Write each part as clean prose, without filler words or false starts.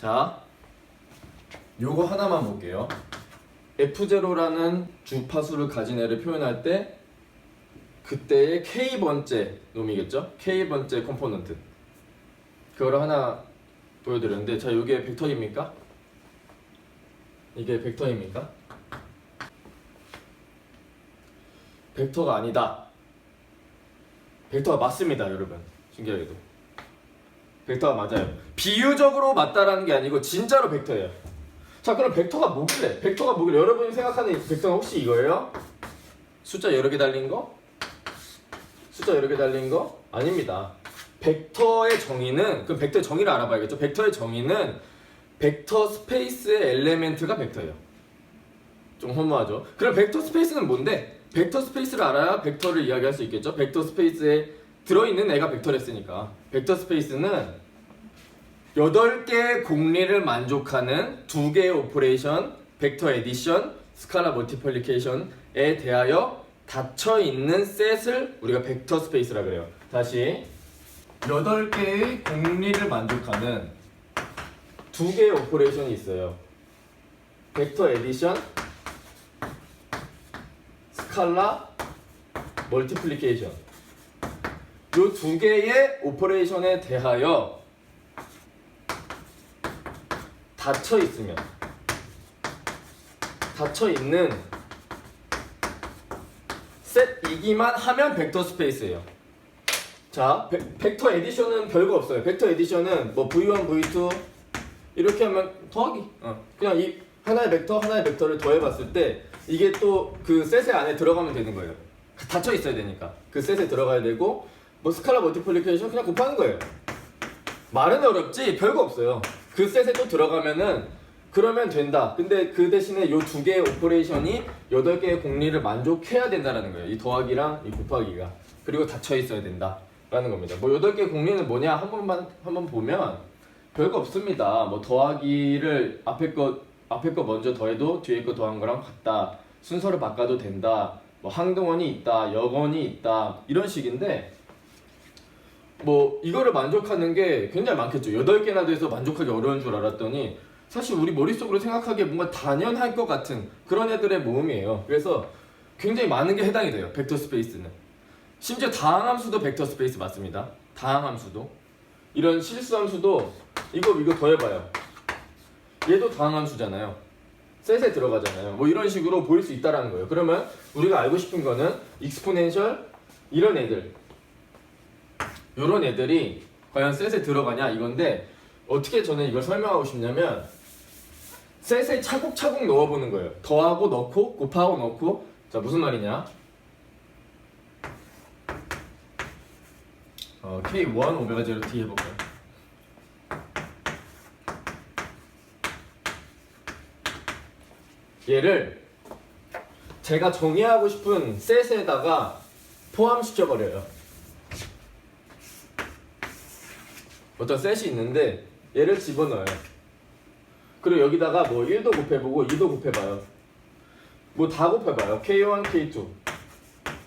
자, 요거 하나만 볼게요. F0라는 주파수를 가진 애를 표현할 때 그때의 K번째 놈이겠죠? K번째 컴포넌트. 그거를 하나 보여드렸는데, 자, 이게 벡터입니까? 이게 벡터입니까? 벡터가 아니다. 벡터가 맞습니다, 여러분. 신기하게도 벡터가 맞아요. 비유적으로 맞다라는 게 아니고 진짜로 벡터예요. 자, 그럼 벡터가 뭐길래? 벡터가 뭐길래? 여러분이 생각하는 벡터는 혹시 이거예요? 숫자 여러 개 달린 거? 숫자 여러 개 달린 거? 아닙니다. 벡터의 정의는, 그럼 벡터의 정의를 알아봐야겠죠? 벡터의 정의는 벡터 스페이스의 엘레멘트가 벡터예요. 좀 허무하죠? 그럼 벡터 스페이스는 뭔데? 벡터 스페이스를 알아야 벡터를 이야기할 수 있겠죠? 벡터 스페이스에 들어있는 애가 벡터를 했으니까. 벡터 스페이스는 8개의 공리를 만족하는 2개의 오퍼레이션, 벡터 에디션, 스칼라 멀티플리케이션에 대하여 닫혀있는 셋을 우리가 벡터 스페이스라 그래요. 다시 8개의 공리를 만족하는 2개의 오퍼레이션이 있어요. 벡터 에디션, 스칼라, 멀티플리케이션. 요 2개의 오퍼레이션에 대하여 닫혀있으면, 닫혀있는 셋이기만 하면 벡터 스페이스예요. 자, 벡터 에디션은 별거 없어요. 벡터 에디션은 뭐 v1, v2 이렇게 하면 더하기. 그냥 이 하나의 벡터를 더해봤을 때 이게 또 그 셋의 안에 들어가면 되는 거예요. 닫혀 있어야 되니까 그 셋에 들어가야 되고, 뭐 스칼라 멀티플리케이션 그냥 곱하는 거예요. 말은 어렵지 별거 없어요. 그 셋에 또 들어가면은 그러면 된다. 근데 그 대신에 요 2개의 오퍼레이션이 8개의 공리를 만족해야 된다라는 거예요. 이 더하기랑 이 곱하기가. 그리고 닫혀 있어야 된다라는 겁니다. 뭐 8개의 공리는 뭐냐 한번 보면 별거 없습니다. 뭐 더하기를 앞에 거 먼저 더해도 뒤에 거 더한 거랑 같다. 순서를 바꿔도 된다. 뭐 항등원이 있다, 역원이 있다, 이런 식인데, 뭐 이거를 만족하는 게 굉장히 많겠죠. 8개나 돼서 만족하기 어려운 줄 알았더니 사실 우리 머릿속으로 생각하기에 뭔가 당연할 것 같은 그런 애들의 모음이에요. 그래서 굉장히 많은 게 해당이 돼요, 벡터 스페이스는. 심지어 다항함수도 벡터 스페이스 맞습니다. 다항함수도. 이런 실수함수도 이거 더해봐요. 얘도 다항함수잖아요. 셋에 들어가잖아요. 뭐 이런 식으로 보일 수 있다라는 거예요. 그러면 우리가 알고 싶은 거는 익스포넨셜 이런 애들, 요런 애들이 과연 셋에 들어가냐 이건데, 어떻게 저는 이걸 설명하고 싶냐면 셋에 차곡차곡 넣어보는 거예요. 더하고 넣고 곱하고 넣고. 자, 무슨 말이냐, K1 오메가 0t 해볼까요? 얘를 제가 정의하고 싶은 셋에다가 포함시켜버려요. 어떤 셋이 있는데 얘를 집어넣어요. 그리고 여기다가 뭐 1도 곱해보고 2도 곱해봐요. 뭐 다 곱해봐요. K1, K2.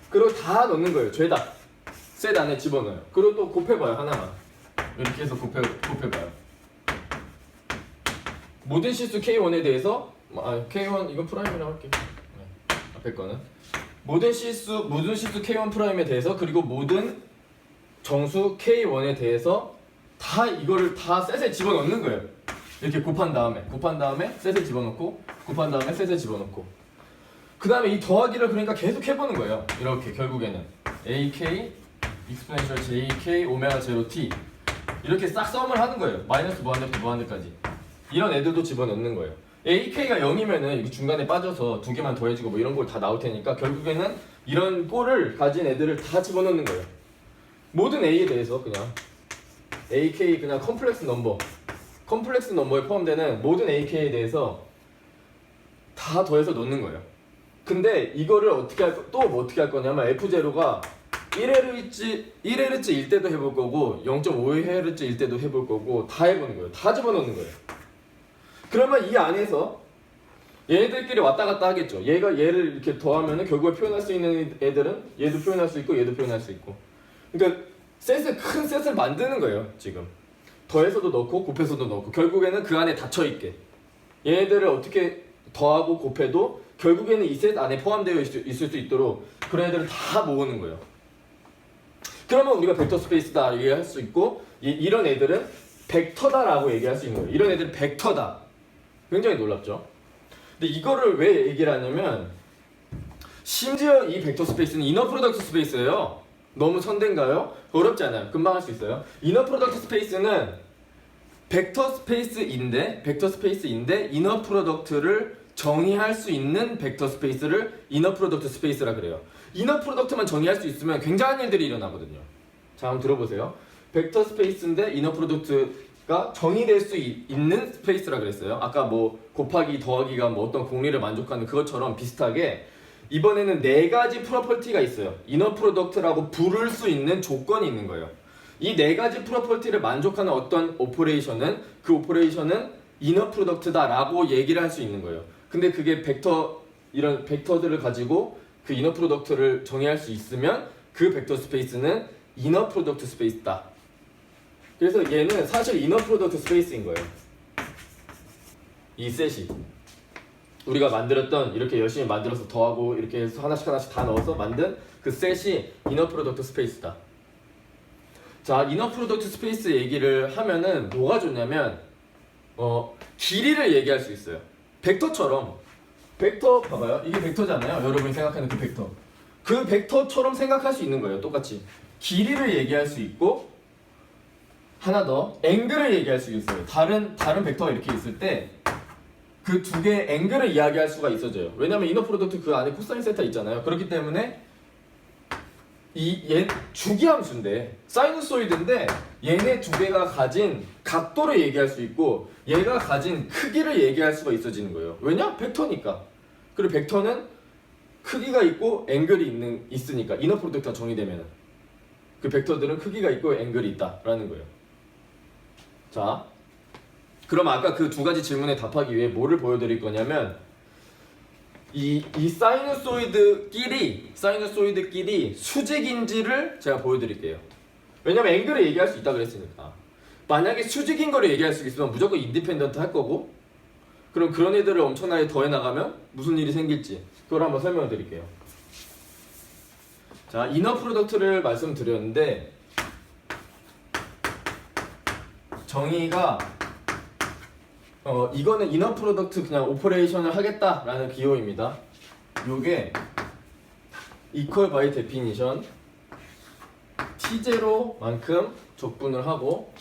그리고 다 넣는 거예요. 죄다 셋 안에 집어넣어요. 그리고 또 곱해봐요. 하나만 이렇게 해서 곱해봐요. 모든 실수 K1에 대해서 K1 이거 프라임이라고 할게요. 네, 앞에 거는 모든 실수 K1 프라임에 대해서, 그리고 모든 정수 K1에 대해서 다 이거를 다 셋에 집어넣는 거예요. 이렇게 곱한 다음에 셋에 집어넣고, 곱한 다음에 셋에 집어넣고, 그 다음에 이 더하기를 그러니까 계속 해보는 거예요. 이렇게 결국에는 AK 익스포넨셜 JK 오메가 0t 이렇게 싹 썸을 하는 거예요. 마이너스 무한대부터 무한대까지. 이런 애들도 집어넣는 거예요. AK가 0이면은 이거 중간에 빠져서 2개만 더해지고 뭐 이런 걸 다 나올 테니까 결국에는 이런 꼴을 가진 애들을 다 집어넣는 거예요. 모든 A에 대해서 그냥 AK 그냥 컴플렉스 넘버에 포함되는 모든 AK에 대해서 다 더해서 넣는 거예요. 근데 이거를 어떻게 할 거냐면 F0가 1Hz일 때도 해볼 거고 0.5Hz일 때도 해볼 거고 다 해보는 거예요. 다 집어넣는 거예요. 그러면 이 안에서 얘네들끼리 왔다 갔다 하겠죠. 얘를 이렇게 더하면은 결국에 표현할 수 있는 애들은 얘도 표현할 수 있고 얘도 표현할 수 있고. 그러니까 큰 셋을 만드는 거예요, 지금. 더해서도 넣고 곱해서도 넣고 결국에는 그 안에 닫혀있게 얘네들을 어떻게 더하고 곱해도 결국에는 이 셋 안에 포함되어 있을 수 있도록 그런 애들을 다 모으는 거예요. 그러면 우리가 벡터 스페이스다 얘기할 수 있고 이런 애들은 벡터다라고 얘기할 수 있는 거예요. 이런 애들은 벡터다. 굉장히 놀랍죠? 근데 이거를 왜 얘기를 하냐면 심지어 이 벡터 스페이스는 이너 프로덕트 스페이스예요. 너무 선대인가요? 어렵지 않아요. 금방 할 수 있어요. 이너 프로덕트 스페이스는 벡터 스페이스인데 이너 프로덕트를 정의할 수 있는 벡터 스페이스를 이너 프로덕트 스페이스라 그래요. 이너 프로덕트만 정의할 수 있으면 굉장한 일들이 일어나거든요. 자, 한번 들어보세요. 벡터 스페이스인데 이너 프로덕트가 정의될 수 있는 스페이스라 그랬어요. 아까 뭐 곱하기 더하기가 뭐 어떤 공리를 만족하는 그것처럼 비슷하게 이번에는 네 가지 프로퍼티가 있어요. 이너 프로덕트라고 부를 수 있는 조건이 있는 거예요. 이 네 가지 프로퍼티를 만족하는 어떤 오퍼레이션은 그 오퍼레이션은 이너 프로덕트다라고 얘기를 할 수 있는 거예요. 근데 그게 이런 벡터들을 가지고 그 이너 프로덕트를 정의할 수 있으면 그 벡터 스페이스는 이너 프로덕트 스페이스다. 그래서 얘는 사실 이너 프로덕트 스페이스인 거예요. 이 셋이 우리가 만들었던 이렇게 열심히 만들어서 더하고 이렇게 해서 하나씩 다 넣어서 만든 그 셋이 이너 프로덕트 스페이스다. 자, 이너 프로덕트 스페이스 얘기를 하면은 뭐가 좋냐면 길이를 얘기할 수 있어요. 벡터처럼 벡터 봐봐요. 이게 벡터잖아요. 여러분이 생각하는 그 벡터. 그 벡터처럼 생각할 수 있는 거예요. 똑같이 길이를 얘기할 수 있고 하나 더 앵글을 얘기할 수 있어요. 다른 벡터가 이렇게 있을 때 그 두 개의 앵글을 이야기할 수가 있어져요. 왜냐면 이너 프로덕트 그 안에 코사인 세타 있잖아요. 그렇기 때문에 얘 주기함수인데 사이누소이드인데 얘네 두 개가 가진 각도를 얘기할 수 있고 얘가 가진 크기를 얘기할 수가 있어지는 거예요. 왜냐? 벡터니까. 그리고 벡터는 크기가 있고 앵글이 있으니까 이너 프로덕트가 정의되면 그 벡터들은 크기가 있고 앵글이 있다라는 거예요. 자, 그럼 아까 그 두 가지 질문에 답하기 위해 뭐를 보여드릴 거냐면 이 사이누소이드끼리 수직인지를 제가 보여드릴게요. 왜냐면 앵글을 얘기할 수 있다 그랬으니까. 만약에 수직인 거를 얘기할 수 있으면 무조건 인디펜던트 할 거고 그럼 그런 애들을 엄청나게 더해 나가면 무슨 일이 생길지 그걸 한번 설명을 드릴게요. 자, 이너 프로덕트를 말씀드렸는데 정의가 이거는 이너 프로덕트 그냥 오퍼레이션을 하겠다라는 기호입니다. 요게 equal by definition T0만큼 적분을 하고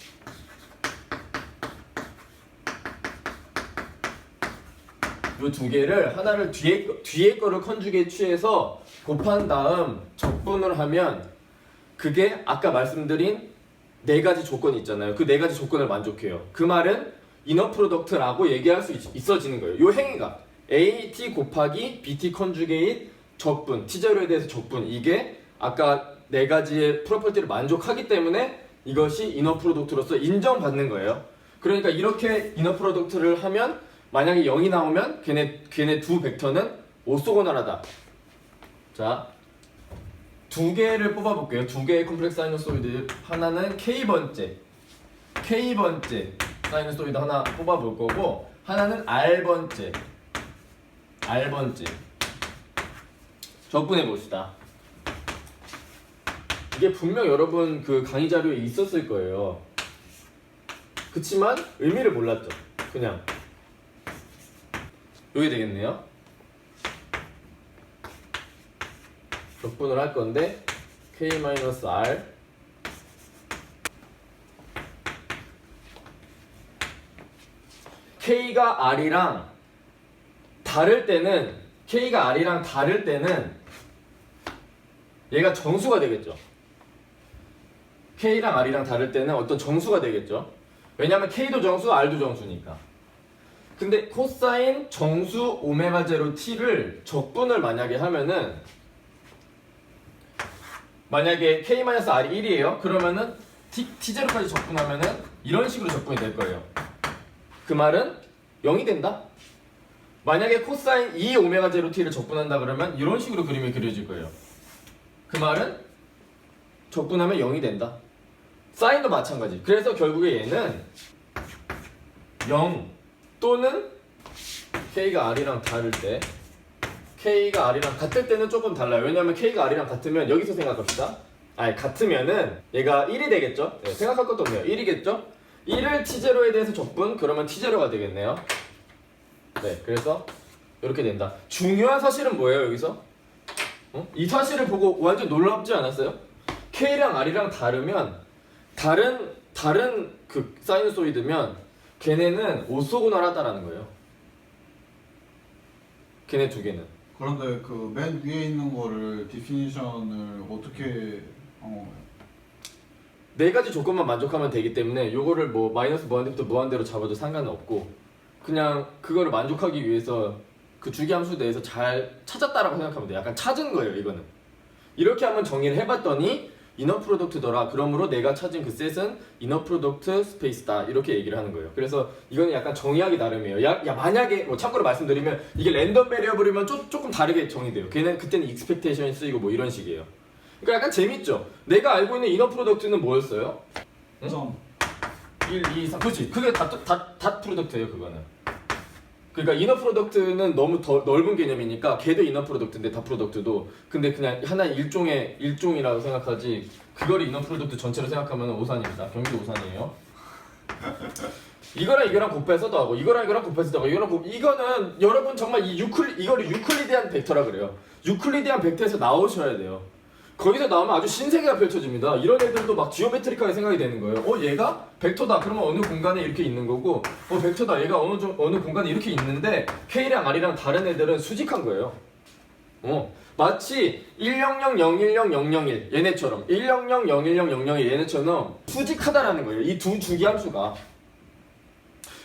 요 두 개를 하나를 뒤에 거를 컨주게이트 취해서 곱한 다음 적분을 하면 그게 아까 말씀드린 네 가지 조건이 있잖아요. 그 네 가지 조건을 만족해요. 그 말은 이너 프로덕트라고 얘기할 수 있어지는 거예요. 요 행위가 AT 곱하기 BT 컨주게이트 적분, T0에 대해서 적분 이게 아까 네 가지의 프로퍼티를 만족하기 때문에 이것이 이너 프로덕트로서 인정받는 거예요. 그러니까 이렇게 이너 프로덕트를 하면 만약에 0이 나오면 걔네 두 벡터는 오소고널하다. 자, 두 개를 뽑아볼게요. 두 개의 컴플렉스 사이누소이드 하나는 K번째 사이누소이드 하나 뽑아볼 거고 하나는 R번째 적분해 봅시다. 이게 분명 여러분 그 강의 자료에 있었을 거예요. 그치만 의미를 몰랐죠. 그냥 여기 되겠네요. 적분을 할 건데 K-R K가 R이랑 다를 때는 얘가 정수가 되겠죠. K랑 R이랑 다를 때는 어떤 정수가 되겠죠. 왜냐면 K도 정수, R도 정수니까. 근데 코사인 정수 오메가 제로 T를 적분을 만약에 하면은 만약에 K-R이 1이에요. 그러면은 T0까지 적분하면은 이런 식으로 적분이 될 거예요. 그 말은 0이 된다. 만약에 코사인 2 오메가 제로 T를 적분한다 그러면 이런 식으로 그림이 그려질 거예요. 그 말은 적분하면 0이 된다. 사인도 마찬가지. 그래서 결국에 얘는 0 또는 K가 R이랑 다를 때 K가 R이랑 같을 때는 조금 달라요. 왜냐면 K가 R이랑 같으면 여기서 생각합시다. 아니 같으면은 얘가 1이 되겠죠? 네, 생각할 것도 없네요. 1이겠죠? 1을 T0에 대해서 적분 그러면 T0가 되겠네요. 네, 그래서 이렇게 된다. 중요한 사실은 뭐예요 여기서? 이 사실을 보고 완전 놀랍지 않았어요? K랑 R이랑 다르면 다른 그 사이누소이드면 걔네는 오소고널하다라는 거예요. 걔네 두 개는. 그런데 그 맨 위에 있는 거를 디피니션을 어떻게 한 건가요? 네 가지 조건만 만족하면 되기 때문에 요거를 뭐 마이너스 무한대부터 무한대로 잡아도 상관은 없고 그냥 그거를 만족하기 위해서 그 주기함수 내에서 잘 찾았다라고 생각하면 돼요. 약간 찾은 거예요 이거는. 이렇게 한번 정리를 해봤더니 이너 프로덕트더라. 그러므로 내가 찾은 그 셋은 이너 프로덕트 스페이스다. 이렇게 얘기를 하는 거예요. 그래서 이거는 약간 정의하기 나름이에요. 야 만약에 뭐 참고로 말씀드리면 이게 랜덤 베리어블이면 조금 다르게 정의돼요. 걔는 그때는 익스펙테이션이 쓰이고 뭐 이런 식이에요. 그러니까 약간 재밌죠. 내가 알고 있는 이너 프로덕트는 뭐였어요? 응? 점 1, 2, 3 그렇지. 그게 닷 프로덕트예요 그거는. 그러니까 이너 프로덕트는 너무 더 넓은 개념이니까 걔도 이너 프로덕트인데 다 프로덕트도 근데 그냥 하나의 일종이라고 생각하지 그거를 이너 프로덕트 전체로 생각하면 오산입니다. 경기도 오산이에요. 이거랑 곱해서도 하고 이거랑 곱해서도 하고 이거는 여러분 정말 이거를 유클리디안 벡터라 그래요. 유클리디안 벡터에서 나오셔야 돼요. 거기서 나오면 아주 신세계가 펼쳐집니다. 이런 애들도 막 지오메트릭하게 생각이 되는 거예요. 얘가 벡터다. 그러면 어느 공간에 이렇게 있는 거고, 벡터다. 얘가 어느 공간에 이렇게 있는데 K랑 R이랑 다른 애들은 수직한 거예요. 마치 100011001 얘네처럼 100011001 얘네처럼 수직하다라는 거예요. 이 두 주기함수가.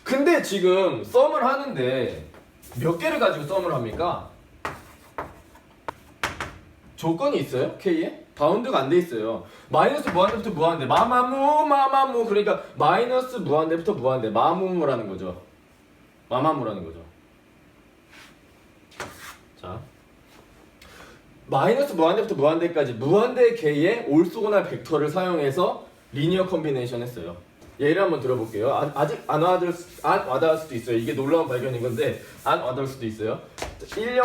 근데 지금 썸을 하는데 몇 개를 가지고 썸을 합니까? 조건이 있어요? K에? 바운드가 안 돼 있어요. 마이너스 무한대부터 무한대 마마무 그러니까 마이너스 무한대부터 무한대 마무무라는 거죠. 마마무라는 거죠. 자, 마이너스 무한대부터 무한대까지 무한대 K의 올소고날 벡터를 사용해서 리니어 컨비네이션 했어요. 예를 한번 들어볼게요. 아직 안 와닿을 수도 있어요. 이게 놀라운 발견인 건데 안 와닿을 수도 있어요. 100 100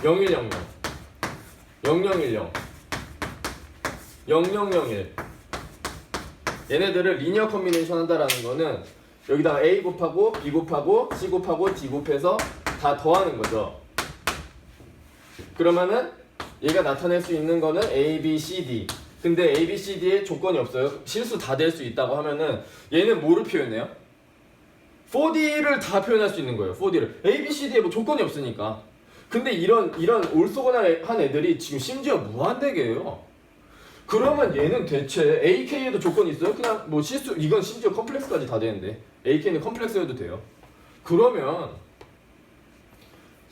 0100 0010 0001 얘네들을 리니어 컨비네이션 한다라는 거는 여기다가 A 곱하고 B 곱하고 C 곱하고 D 곱해서 다 더하는 거죠. 그러면은 얘가 나타낼 수 있는 거는 A, B, C, D. 근데 A, B, C, D에 조건이 없어요. 실수 다 될 수 있다고 하면은 얘는 뭐를 표현해요? 4D를 다 표현할 수 있는 거예요. 4D를 A, B, C, D에 뭐 조건이 없으니까. 근데 이런 올소고날 한 애들이 지금 심지어 무한대계예요. 그러면 얘는 대체 AK에도 조건이 있어요? 그냥 뭐 실수 이건 심지어 컴플렉스까지 다 되는데 AK는 컴플렉스여도 돼요. 그러면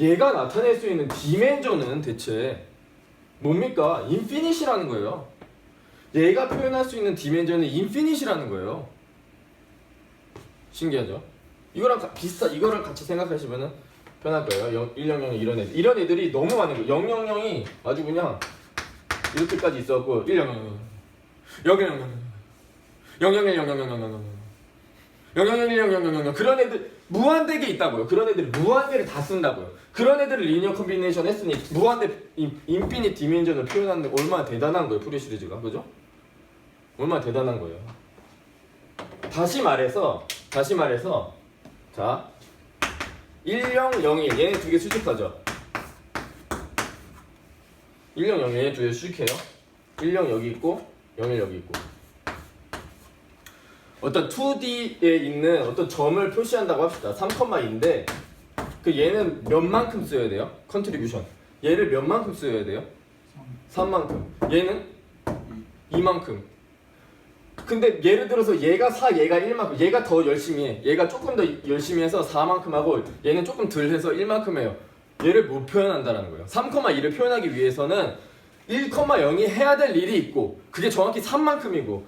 얘가 나타낼 수 있는 디멘전은 대체 뭡니까? 인피니시라는 거예요. 얘가 표현할 수 있는 디멘전은 인피니시라는 거예요. 신기하죠? 이거랑 이거랑 같이 생각하시면은 편할 거예요. 100 이런 애들이 너무 많은 거예요. 000이 아주 그냥 이렇게까지 있었고 100 000 000 그런 애들 무한대게 있다고요. 그런 애들이 무한대를 다 쓴다고요. 그런 애들을 리니어 컨비네이션 했으니 무한대 인피니트 디멘전을 표현하는 데 얼마나 대단한 거예요. 푸리 시리즈가. 그죠? 얼마나 대단한 거예요. 다시 말해서 자 1001 얘네 두 개 수직하죠. 1001 얘네 두 개 수직해요. 10 여기 있고 01 여기 있고 어떤 2D에 있는 어떤 점을 표시한다고 합시다. 3,2인데 그 얘는 몇만큼 써야 돼요? 컨트리뷰션 얘를 몇만큼 써야 돼요? 3만큼 얘는 2만큼. 근데 예를 들어서 얘가 4, 얘가 1만큼, 얘가 더 열심히 해. 얘가 조금 더 열심히 해서 4만큼 하고 얘는 조금 덜 해서 1만큼 해요. 얘를 못 표현한다는 거예요. 3,2를 표현하기 위해서는 1,0이 해야 될 일이 있고 그게 정확히 3만큼이고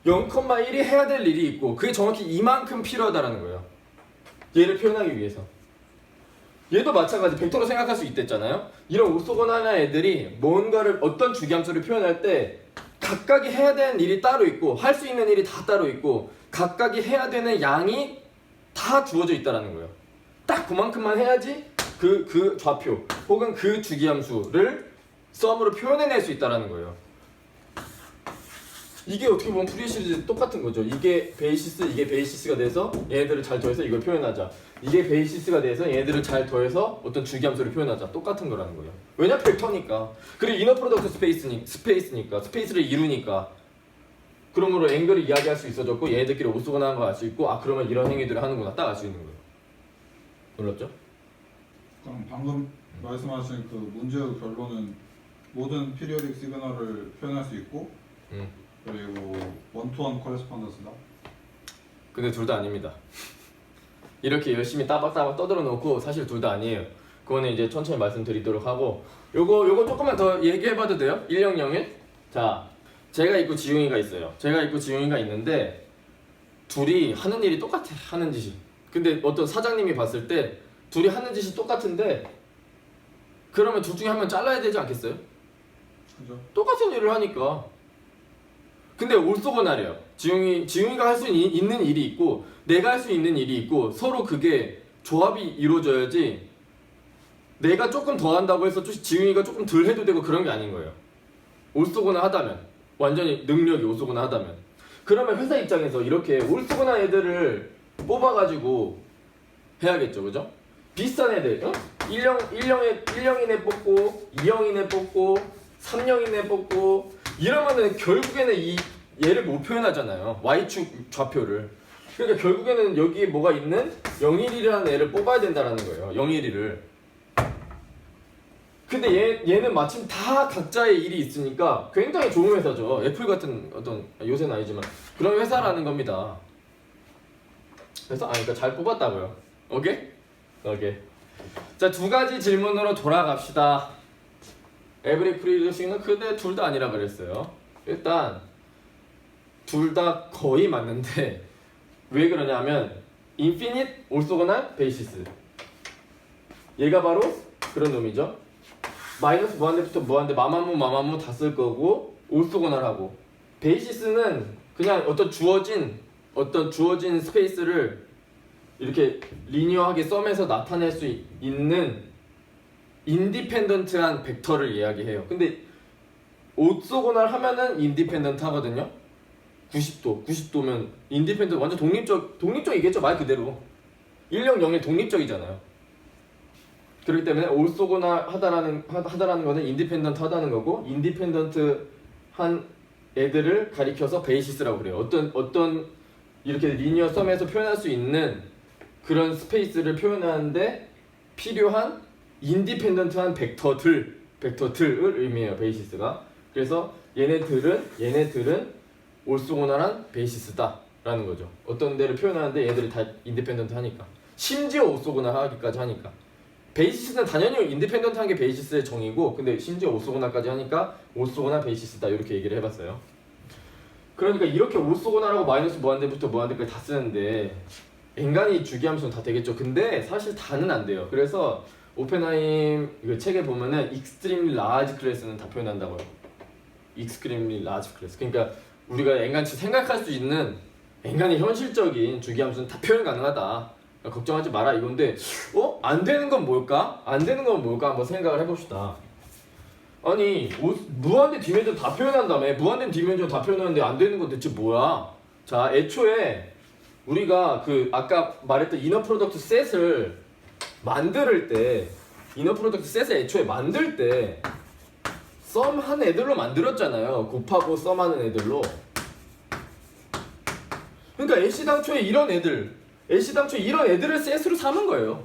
0,1이 해야 될 일이 있고 그게 정확히 2만큼 필요하다는 거예요. 얘를 표현하기 위해서. 얘도 마찬가지 벡터로 생각할 수 있댔잖아요. 이런 오소고나나 애들이 뭔가를 어떤 주기함수를 표현할 때 각각이 해야 되는 일이 따로 있고 할 수 있는 일이 다 따로 있고 각각이 해야 되는 양이 다 주어져 있다라는 거예요. 딱 그만큼만 해야지 그 좌표 혹은 그 주기함수를 썸으로 표현해낼 수 있다라는 거예요. 이게 어떻게 보면 프리에 시리즈 똑같은 거죠. 이게 베이시스가 돼서 얘네들을 잘 더해서 이걸 표현하자. 이게 베이시스가 돼서 얘네들을 잘 더해서 어떤 주기함수를 표현하자. 똑같은 거라는 거예요. 왜냐 벡터니까. 그리고 이너 프로덕트 스페이스니까 스페이스를 이루니까. 그러므로 앵글을 이야기할 수 있어졌고 얘네들끼리 오소거나한 거 알 수 있고 아 그러면 이런 행위들을 하는구나 딱 알 수 있는 거예요. 놀랍죠? 그럼 방금 말씀하신 그 문제의 결론은 모든 피리오딕 시그널을 표현할 수 있고 그리고 원투원 코레스폰던스다. 근데 둘 다 아닙니다. 이렇게 열심히 따박따박 떠들어 놓고 사실 둘 다 아니에요. 그거는 이제 천천히 말씀드리도록 하고 요거 조금만 더 얘기해봐도 돼요? 1001? 자, 제가 있고 지웅이가 있어요. 제가 있고 지웅이가 있는데 둘이 하는 일이 똑같아. 하는 짓이. 근데 어떤 사장님이 봤을 때 둘이 하는 짓이 똑같은데 그러면 둘 중에 한 명 잘라야 되지 않겠어요? 그죠? 똑같은 일을 하니까. 근데 올소고나래요. 지웅이가 할 수 있는 일이 있고 내가 할 수 있는 일이 있고 서로 그게 조합이 이루어져야지 내가 조금 더 한다고 해서 지웅이가 조금 덜 해도 되고 그런 게 아닌 거예요. 올소고나 하다면 완전히 능력이 올소고나 하다면 그러면 회사 입장에서 이렇게 올소고나 애들을 뽑아가지고 해야겠죠. 그죠? 비슷한 애들 1형인애 뽑고 2형인애 뽑고 3형인애 뽑고 이러면은 결국에는 얘를 못 표현하잖아요. Y축 좌표를. 그러니까 결국에는 여기에 뭐가 있는 011이라는 애를 뽑아야 된다는 거예요. 011을. 근데 얘는 마침 다 각자의 일이 있으니까 굉장히 좋은 회사죠. 애플 같은 어떤 요새는 아니지만 그런 회사라는 겁니다. 그래서 그러니까 잘 뽑았다고요. 오케이? 오케이. 자, 두 가지 질문으로 돌아갑시다. 에브리 프리듀싱은 근데 둘 다 아니라 그랬어요. 일단 둘 다 거의 맞는데 왜 그러냐면 인피니트 올소거날 베이시스 얘가 바로 그런 놈이죠. 마이너스 무한대부터 무한대 마마무 다 쓸 거고 올소거날 하고 베이시스는 그냥 어떤 주어진 스페이스를 이렇게 리니어하게 썸에서 나타낼 수 있는 인디펜던트한 벡터를 이야기해요. 근데 오소고날 하면은 인디펜던트 하거든요. 90도면 인디펜던트 완전 독립적이겠죠. 말 그대로 1,0,01 독립적이잖아요. 그렇기 때문에 올소고날 하다라는 거는 인디펜던트 하다는 거고 인디펜던트 한 애들을 가리켜서 베이시스라고 그래요. 어떤 이렇게 리니어 썸에서 표현할 수 있는 그런 스페이스를 표현하는데 필요한 인디펜던트한 벡터들을 의미해요. 베이시스가. 그래서 얘네들은 올소고날한 베이시스다라는 거죠. 어떤 데를 표현하는데 얘들이 다 인디펜던트 하니까. 심지어 올소고날 하기까지 하니까. 베이시스는 당연히 인디펜던트한 게 베이시스의 정의고 근데 심지어 올소고날까지 하니까 올소고날 베이시스다 이렇게 얘기를 해봤어요. 그러니까 이렇게 올소고날하고 마이너스 무한대부터 무한대까지 다 쓰는데 인간이 주기함수는 다 되겠죠. 근데 사실 다는 안 돼요. 그래서 오펜하임 이거 책에 보면은 extremely large class는 다 표현한다고요. extremely large class. 그러니까 우리가 인간치 생각할 수 있는 인간의 현실적인 주기함수는 다 표현 가능하다. 그러니까 걱정하지 마라 이건데 안 되는 건 뭘까? 안 되는 건 뭘까? 한번 생각을 해봅시다. 아니 무한대 디멘전 다 표현한다며. 무한대 디멘전 다 표현하는데 안 되는 건 대체 뭐야? 자, 애초에 우리가 그 아까 말했던 이너 프로덕트 셋을 만들 때 이너 프로덕트 셋을 애초에 만들 때 썸한 애들로 만들었잖아요. 곱하고 썸하는 애들로. 그러니까 애시당초에 이런 애들을 셋으로 삼은 거예요.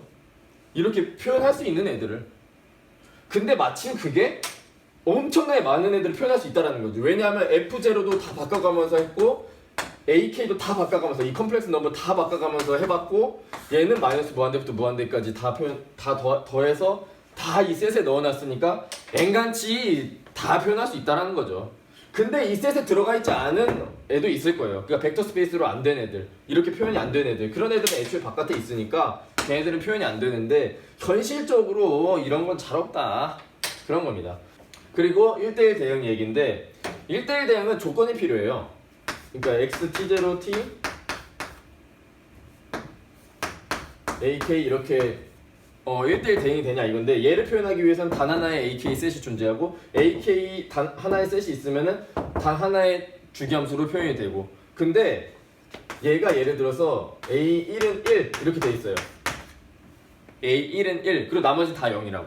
이렇게 표현할 수 있는 애들을. 근데 마침 그게 엄청나게 많은 애들을 표현할 수 있다는 거죠. 왜냐하면 F0도 다 바꿔가면서 했고 AK도 다 바꿔가면서 이 컴플렉스 넘버 다 바꿔가면서 해봤고 얘는 마이너스 무한대부터 무한대까지 다 더해서 다 이 셋에 넣어놨으니까 앵간치 다 표현할 수 있다는 거죠. 근데 이 셋에 들어가 있지 않은 애도 있을 거예요. 그러니까 벡터 스페이스로 안 된 애들, 이렇게 표현이 안 된 애들, 그런 애들은 애초에 바깥에 있으니까 걔네들은 표현이 안 되는데 현실적으로 이런 건 잘 없다 그런 겁니다. 그리고 1대1 대응 얘기인데 1대1 대응은 조건이 필요해요. 그러니까 x t0 t ak 이렇게 1대1 대응이 되냐 이건데 얘를 표현하기 위해서는 단 하나의 AK 셋이 존재하고 AK 단 하나의 셋이 있으면은 단 하나의 주기함수로 표현이 되고 근데 얘가 예를 들어서 A1은 1 이렇게 돼 있어요. A1은 1 그리고 나머지 다 0이라고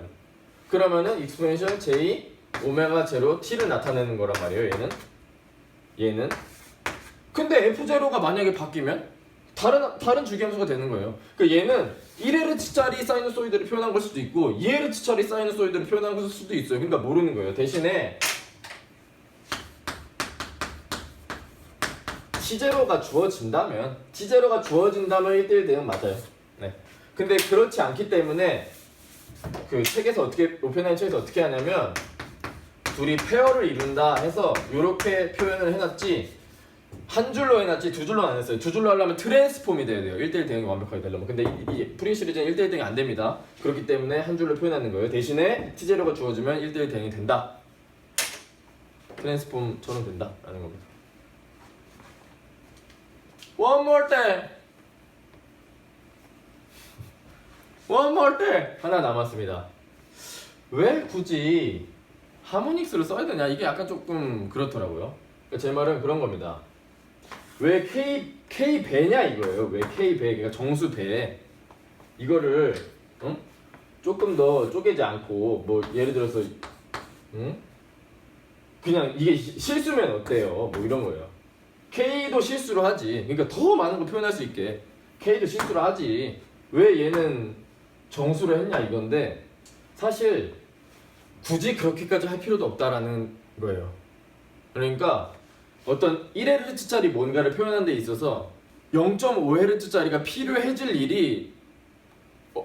그러면은 익스포넨셜 J 오메가 제로 T를 나타내는 거란 말이에요. 얘는 근데 F0가 만약에 바뀌면 다른 주기함수가 되는 거예요. 그러니까 얘는 1Hz짜리 사이누소이드를 표현한 걸 수도 있고 2Hz짜리 사이누소이드를 표현한 걸 수도 있어요. 그러니까 모르는 거예요. 대신에 T0가 주어진다면 T0가 주어진다면 1대1 대응 맞아요. 네. 근데 그렇지 않기 때문에 그 책에서 어떻게 오펜하임 책에서 어떻게 하냐면 둘이 페어를 이룬다 해서 이렇게 표현을 해놨지 한 줄로 해놨지 두 줄로 안 했어요. 두 줄로 하려면 트랜스폼이 돼야 돼요. 1대1 대응이 완벽하게 되려면. 근데 이 프리 시리즈는 1대1 대응이 안 됩니다. 그렇기 때문에 한 줄로 표현하는 거예요. 대신에 T0가 주어지면 1대1 대응이 된다. 트랜스폼처럼 된다 라는 겁니다. One more thing. One more thing. 하나 남았습니다. 왜 굳이 하모닉스를 써야 되냐? 이게 약간 조금 그렇더라고요. 그러니까 제 말은 그런 겁니다. 왜 K 배냐 이거예요. 왜 K 배? 그러니까 정수 배. 이거를 조금 더 쪼개지 않고 뭐 예를 들어서 그냥 이게 실수면 어때요? 뭐 이런 거예요. K도 실수를 하지. 그러니까 더 많은 거 표현할 수 있게 K도 실수를 하지. 왜 얘는 정수를 했냐 이건데 사실 굳이 그렇게까지 할 필요도 없다라는 거예요. 그러니까 어떤 1Hz짜리 뭔가를 표현하는 데 있어서 0.5Hz짜리가 필요해질 일이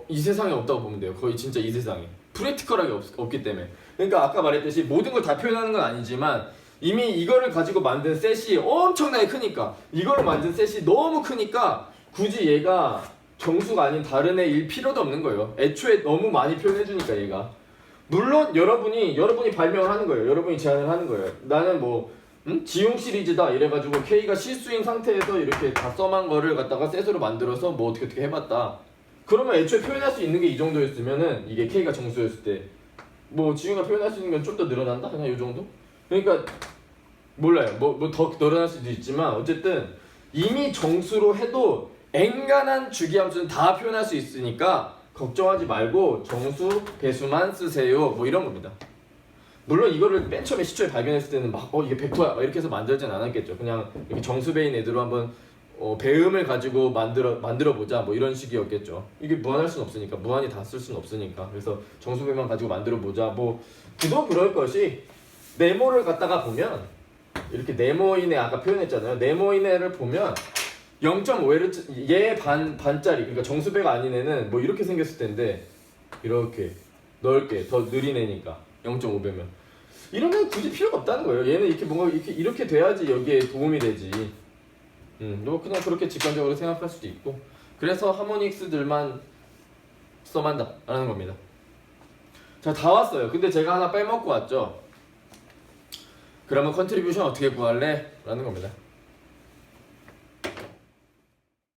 이 세상에 없다고 보면 돼요. 거의 진짜 이 세상에 프랙티컬하게 없기 때문에. 그러니까 아까 말했듯이 모든 걸 다 표현하는 건 아니지만 이미 이거를 가지고 만든 셋이 엄청나게 크니까 이거를 만든 셋이 너무 크니까 굳이 얘가 정수가 아닌 다른 애일 필요도 없는 거예요. 애초에 너무 많이 표현해주니까 얘가. 물론 여러분이 발명을 하는 거예요. 여러분이 제안을 하는 거예요. 나는 뭐 지용 시리즈다 이래가지고 K가 실수인 상태에서 이렇게 다 썸한 거를 갖다가 셋으로 만들어서 뭐 어떻게 해봤다. 그러면 애초에 표현할 수 있는 게 이 정도였으면은 이게 K가 정수였을 때 뭐 지용이가 표현할 수 있는 건 좀 더 늘어난다? 그냥 이 정도? 그러니까 몰라요. 뭐 더 늘어날 수도 있지만 어쨌든 이미 정수로 해도 엔간한 주기함수는 다 표현할 수 있으니까 걱정하지 말고 정수, 배수만 쓰세요. 뭐 이런 겁니다. 물론 이거를 맨 처음에 시초에 발견했을 때는 막 이게 벡터야 이렇게 해서 만들진 않았겠죠. 그냥 이렇게 정수배인 애들로 한번 배음을 가지고 만들어 보자 뭐 이런 식이었겠죠. 이게 무한할 수는 없으니까 무한히 다 쓸 수는 없으니까 그래서 정수배만 가지고 만들어 보자 뭐 그도 그럴 것이 네모를 갖다가 보면 이렇게 네모인의 아까 표현했잖아요. 네모인의를 보면 0.5Hz 얘 반짜리 그러니까 정수배가 아닌 애는 뭐 이렇게 생겼을 텐데 이렇게 넓게 더 느린 애니까 0.5배면 이런 애 굳이 필요가 없다는 거예요. 얘는 이렇게 뭔가 이렇게 돼야지 여기에 도움이 되지. 뭐 그냥 그렇게 직관적으로 생각할 수도 있고 그래서 하모닉스들만 써만다 라는 겁니다. 자, 다 왔어요. 근데 제가 하나 빼먹고 왔죠. 그러면 컨트리뷰션 어떻게 구할래? 라는 겁니다.